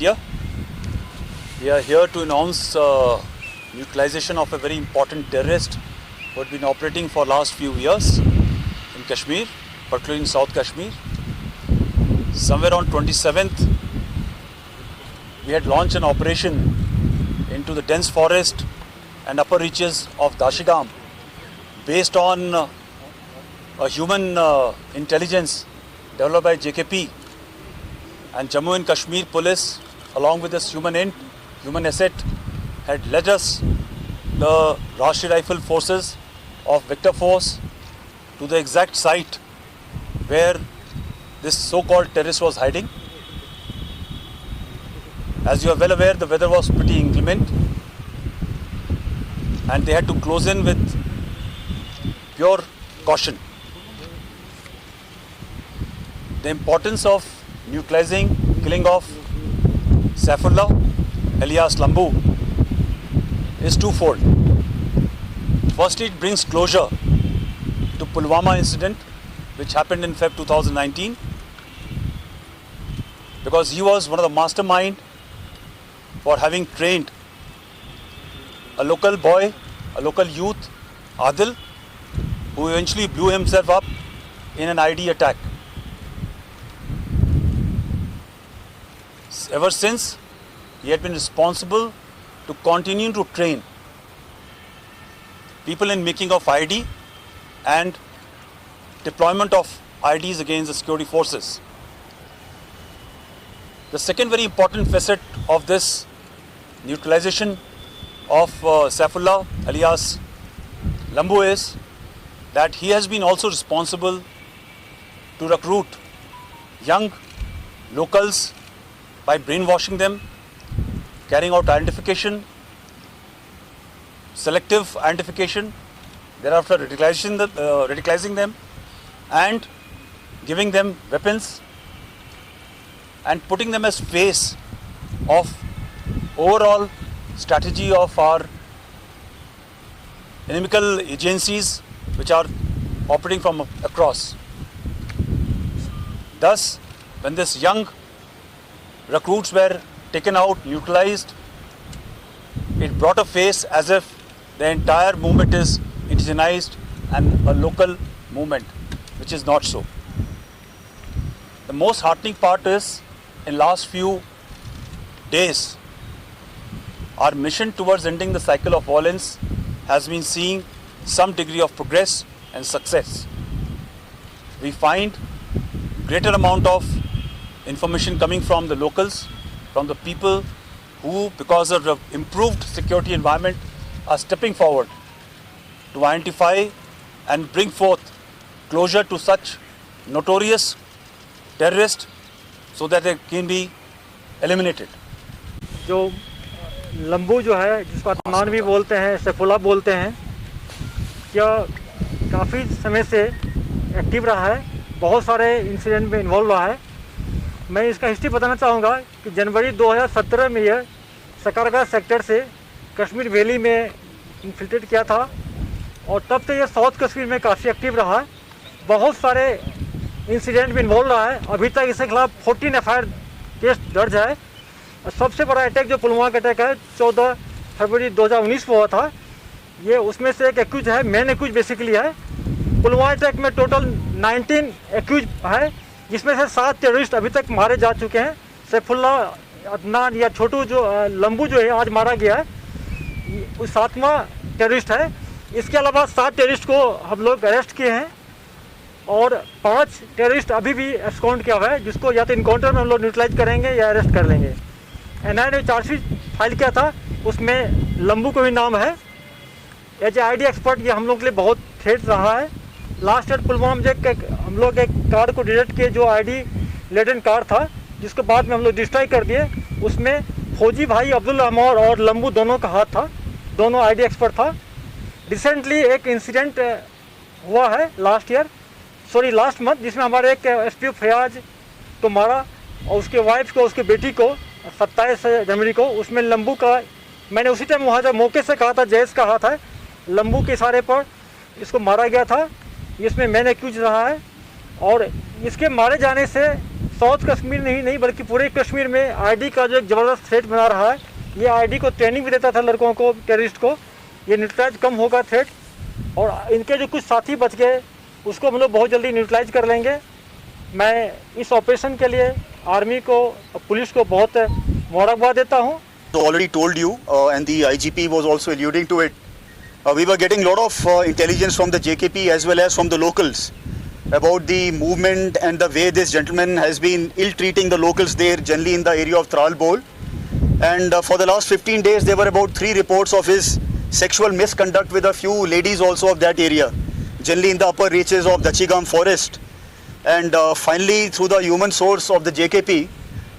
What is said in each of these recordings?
media. We are here to announce neutralization of a very important terrorist who had been operating for last few years in Kashmir, particularly in South Kashmir. Somewhere on 27th, we had launched an operation into the dense forest and upper reaches of Dashigam based on a human intelligence developed by JKP and Jammu and Kashmir police, along with this human asset, had led us, the Rashtriya Rifle Forces of Victor Force, to the exact site where this so-called terrorist was hiding. As you are well aware, the weather was pretty inclement and they had to close in with pure caution. The importance of neutralizing, killing off Saifullah alias Lamboo is twofold. Firstly, it brings closure to Pulwama incident, which happened in Feb 2019, because he was one of the mastermind for having trained a local boy, a local youth, Adil, who eventually blew himself up in an IED attack. Ever since, he had been responsible to continue to train people in making of IED and deployment of IEDs against the security forces. The second very important facet of this neutralization of Saifullah alias Lamboo is that he has been also responsible to recruit young locals by brainwashing them, carrying out identification, selective identification, thereafter radicalizing them and giving them weapons and putting them as face of overall strategy of our inimical agencies which are operating from across. Thus, when this young recruits were taken out, neutralized, it brought a face as if the entire movement is indigenized and a local movement, which is not so. The most heartening part is, in last few days, our mission towards ending the cycle of violence has been seeing some degree of progress and success. We find greater amount of information coming from the locals, from the people who, because of the improved security environment, are stepping forward to identify and bring forth closure to such notorious terrorists so that they can be eliminated. जो लंबू जो है, जिसको आतमान भी बोलते हैं, सैफुल्लाह बोलते हैं, क्या काफ़ी समय से एक्टिव रहा है, बहुत सारे इंसिडेंट में इन्वॉल्व रहा है। मैं इसका हिस्ट्री बताना चाहूँगा कि जनवरी 2017 में यह सकरगा सेक्टर से कश्मीर वैली में इन्फिल्ट्रेट किया था और तब से यह साउथ कश्मीर में काफ़ी एक्टिव रहा है। बहुत सारे इंसिडेंट में इन्वॉल्व रहा है। अभी तक इसके खिलाफ 14 एफआईआर केस दर्ज है। सबसे बड़ा अटैक जो पुलवामा का अटैक है 14 फरवरी 2019 को हुआ था, ये उसमें से एक एक्यूज है, मेन एक्यूज बेसिकली है। पुलवामा अटैक में टोटल 19 एक्यूज है, जिसमें से 7 टेररिस्ट अभी तक मारे जा चुके हैं। सैफुल्लाह, अदनान या छोटू जो लंबू जो है आज मारा गया है, वो 7वां टेररिस्ट है। इसके अलावा 7 टेररिस्ट को हम लोग अरेस्ट किए हैं और 5 टेररिस्ट अभी भी एब्सकॉन्ड किया हुआ है, जिसको या तो इनकाउंटर में हम लोग न्यूट्रलाइज करेंगे या अरेस्ट कर लेंगे। एनआईए ने चार्जशीट फाइल किया था, उसमें लंबू को भी नाम है। एज ए आईडी एक्सपर्ट ये हम लोग के लिए बहुत थ्रेट रहा है। लास्ट ईयर पुलवामा में हम लोग एक कार्ड को डिटेक्ट किए जो आईडी लेडन कार्ड था, जिसको बाद में हम लोग डिस्ट्रॉय कर दिए। उसमें फौजी भाई अब्दुल रहमान और लंबू दोनों का हाथ था, दोनों आईडी एक्सपर्ट था। रिसेंटली एक इंसिडेंट हुआ है लास्ट मंथ, जिसमें हमारे एक एसपीओ फयाज को मारा और उसके वाइफ को, उसकी बेटी को 27 जनवरी को। उसमें लंबू का, मैंने उसी टाइम वहाँ से मौके से कहा था जैश का हाथ है, लंबू के इशारे पर इसको मारा गया था। इसमें मैंने एक्यूज रहा है और इसके मारे जाने से साउथ कश्मीर नहीं बल्कि पूरे कश्मीर में आईडी का जो एक ज़बरदस्त थ्रेट बना रहा है। ये आईडी को ट्रेनिंग भी देता था लड़कों को, टेररिस्ट को। ये न्यूट्रलाइज कम होगा थ्रेट, और इनके जो कुछ साथी बच गए उसको हम लोग बहुत जल्दी न्यूट्रलाइज कर लेंगे। मैं इस ऑपरेशन के लिए आर्मी को, पुलिस को बहुत मुबारकबाद देता हूँ। Already told you, and the IGP was also alluding to it. We were getting a lot of intelligence from the JKP as well as from the locals about the movement and the way this gentleman has been ill-treating the locals there, generally in the area of Tral Bol. And for the last 15 days, there were about 3 reports of his sexual misconduct with a few ladies also of that area, generally in the upper reaches of Dachigam forest. And finally, through the human source of the JKP,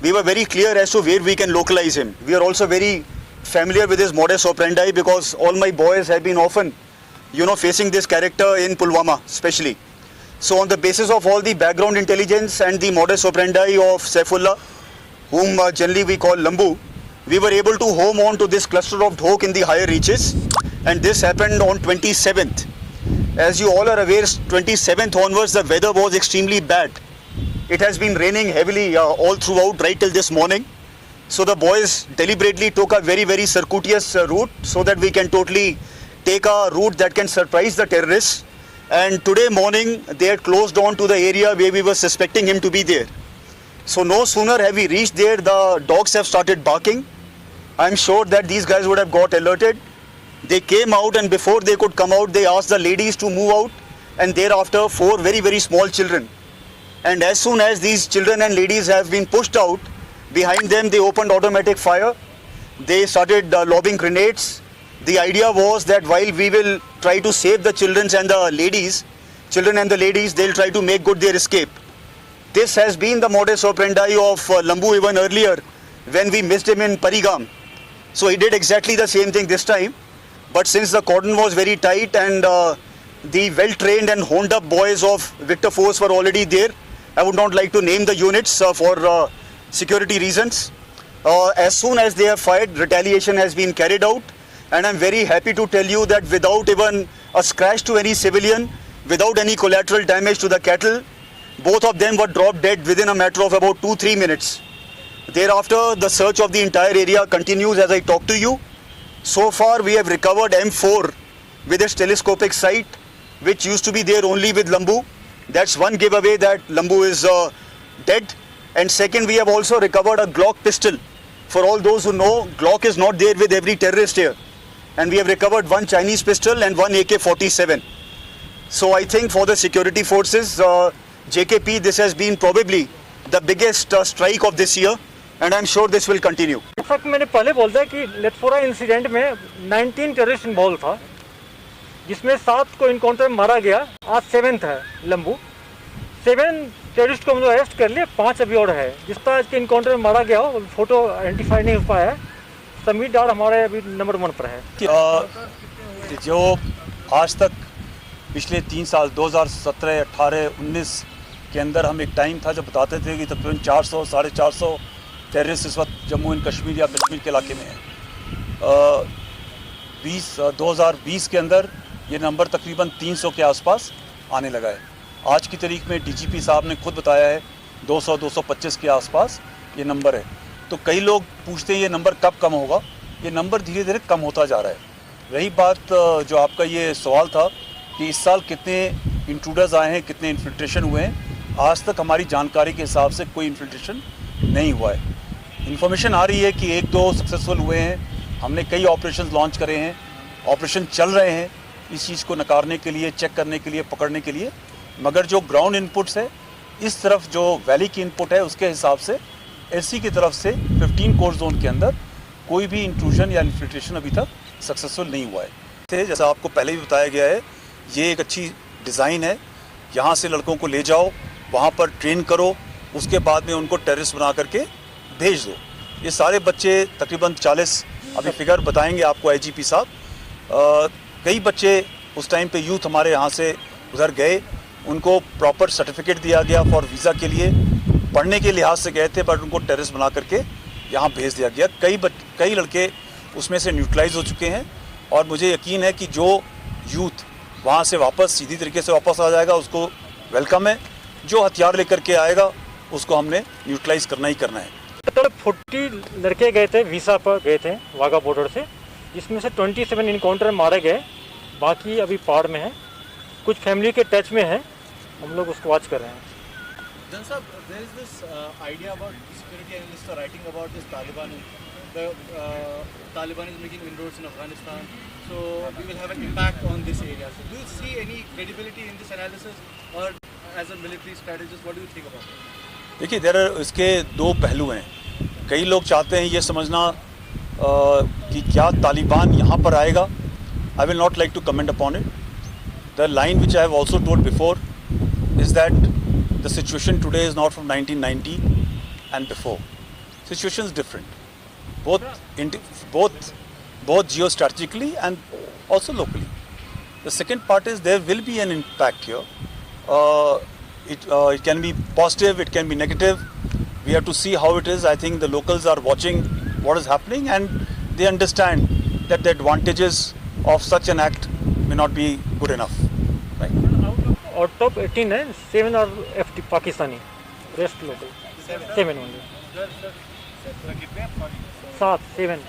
we were very clear as to where we can localize him. We are also very familiar with his modus operandi because all my boys have been often, facing this character in Pulwama especially. So on the basis of all the background intelligence and the modus operandi of Saifullah, whom generally we call Lamboo, we were able to home on to this cluster of Dhok in the higher reaches, and this happened on 27th. As you all are aware, 27th onwards the weather was extremely bad. It has been raining heavily all throughout right till this morning. So the boys deliberately took a very, very circuitous route so that we can totally take a route that can surprise the terrorists. And today morning they had closed on to the area where we were suspecting him to be there. So no sooner have we reached there, the dogs have started barking. I'm sure that these guys would have got alerted. They came out, and before they could come out, they asked the ladies to move out, and thereafter 4 very, very small children. And as soon as these children and ladies have been pushed out, behind them they opened automatic fire. They started lobbing grenades. The idea was that while we will try to save the children and the ladies, they'll try to make good their escape. This has been the modus operandi of Lamboo even earlier when we missed him in Parigam. So he did exactly the same thing this time. But since the cordon was very tight and the well-trained and honed-up boys of Victor Force were already there, I would not like to name the units for security reasons. As soon as they have fired, retaliation has been carried out, and I'm very happy to tell you that without even a scratch to any civilian, without any collateral damage to the cattle, both of them were dropped dead within a matter of about 2-3 minutes. Thereafter, the search of the entire area continues as I talk to you. So far, we have recovered M4 with its telescopic sight, which used to be there only with Lamboo. That's one giveaway that Lamboo is dead. And second, we have also recovered a Glock pistol. For all those who know, Glock is not there with every terrorist here. And we have recovered one Chinese pistol and one AK-47. So I think for the security forces, JKP, this has been probably the biggest strike of this year. And I'm sure this will continue. In fact मैंने पहले बोल दिया कि Lethpora incident में 19 terrorist involve था, जिसमें 7 को encounter में मारा गया। आज 7th है लंबू। 7 टेररिस्ट को हम लोग अरेस्ट कर लिए, 5 अभी और है। जिसका आज के इनकाउंटर में मारा गया हो, फोटो आइडेंटिफाई नहीं हो पाया है। समीर डार हमारे अभी नंबर 1 पर है। जो आज तक पिछले 3 साल 2017, 18, 19 के अंदर हम एक टाइम था जब बताते थे कि तकरीबन 400, 450 टेररिस्ट इस वक्त जम्मू एंड कश्मीर या कश्मीर के इलाके में है। 2020 के अंदर ये नंबर तकरीबन 300 के आसपास आने लगा है। आज की तारीख में डीजीपी साहब ने खुद बताया है 200-225 के आसपास ये नंबर है। तो कई लोग पूछते हैं ये नंबर कब कम होगा। ये नंबर धीरे धीरे कम होता जा रहा है। रही बात जो आपका ये सवाल था कि इस साल कितने इंट्रूडर्स आए हैं, कितने इन्फिल्ट्रेशन हुए हैं, आज तक हमारी जानकारी के हिसाब से कोई इन्फिल्ट्रेशन नहीं हुआ है। इन्फॉर्मेशन आ रही है कि 1-2 सक्सेसफुल हुए हैं। हमने कई ऑपरेशन लॉन्च करे हैं, ऑपरेशन चल रहे हैं इस चीज़ को नकारने के लिए, चेक करने के लिए, पकड़ने के लिए। मगर जो ग्राउंड इनपुट्स है, इस तरफ जो वैली की इनपुट है, उसके हिसाब से एलसी की तरफ से 15 कोर जोन के अंदर कोई भी इंट्रूजन या इन्फिल्ट्रेशन अभी तक सक्सेसफुल नहीं हुआ है। जैसा आपको पहले भी बताया गया है, ये एक अच्छी डिज़ाइन है। यहाँ से लड़कों को ले जाओ, वहाँ पर ट्रेन करो, उसके बाद में उनको टेररिस्ट बना करके भेज दो। ये सारे बच्चे तकरीबन 40, अभी फिगर बताएंगे आपको आईजीपी साहब। कई बच्चे उस टाइम पे यूथ हमारे यहाँ से उधर गए, उनको प्रॉपर सर्टिफिकेट दिया गया फॉर वीज़ा के लिए, पढ़ने के लिहाज से गए थे, बट उनको टेररिस्ट बना करके यहाँ भेज दिया गया। कई लड़के उसमें से न्यूट्रलाइज हो चुके हैं, और मुझे यकीन है कि जो यूथ वहाँ से वापस सीधी तरीके से वापस आ जाएगा उसको वेलकम है। जो हथियार लेकर के आएगा उसको हमने न्यूट्रलाइज करना ही करना है। टोटल 40 लड़के गए थे, वीसा पर गए थे वाघा बॉर्डर से, जिसमें से 27 इनकाउंटर मारे गए, बाकी अभी पार में है, कुछ फैमिली के टच में है, हम लोग उसको वॉच कर रहे हैं। Then sir, there is this idea about security analysts are writing about this Taliban. The Taliban is making inroads in Afghanistan, so we will have an impact on this area. So do you see any credibility in this analysis, or as a military strategist, what do you think about it? देखिए इसके दो पहलू हैं। कई लोग चाहते हैं ये समझना कि क्या तालिबान यहाँ पर आएगा। I will not like to comment upon it. The line which I have also told before is that the situation today is not from 1990 and before. Situation is different, both geostrategically and also locally. The second part is there will be an impact here. It can be positive, it can be negative. We have to see how it is. I think the locals are watching what is happening and they understand that the advantages of such an act may not be good enough. Right? Out of 18 है, 7 are FT Pakistani, rest local, 7 only, 7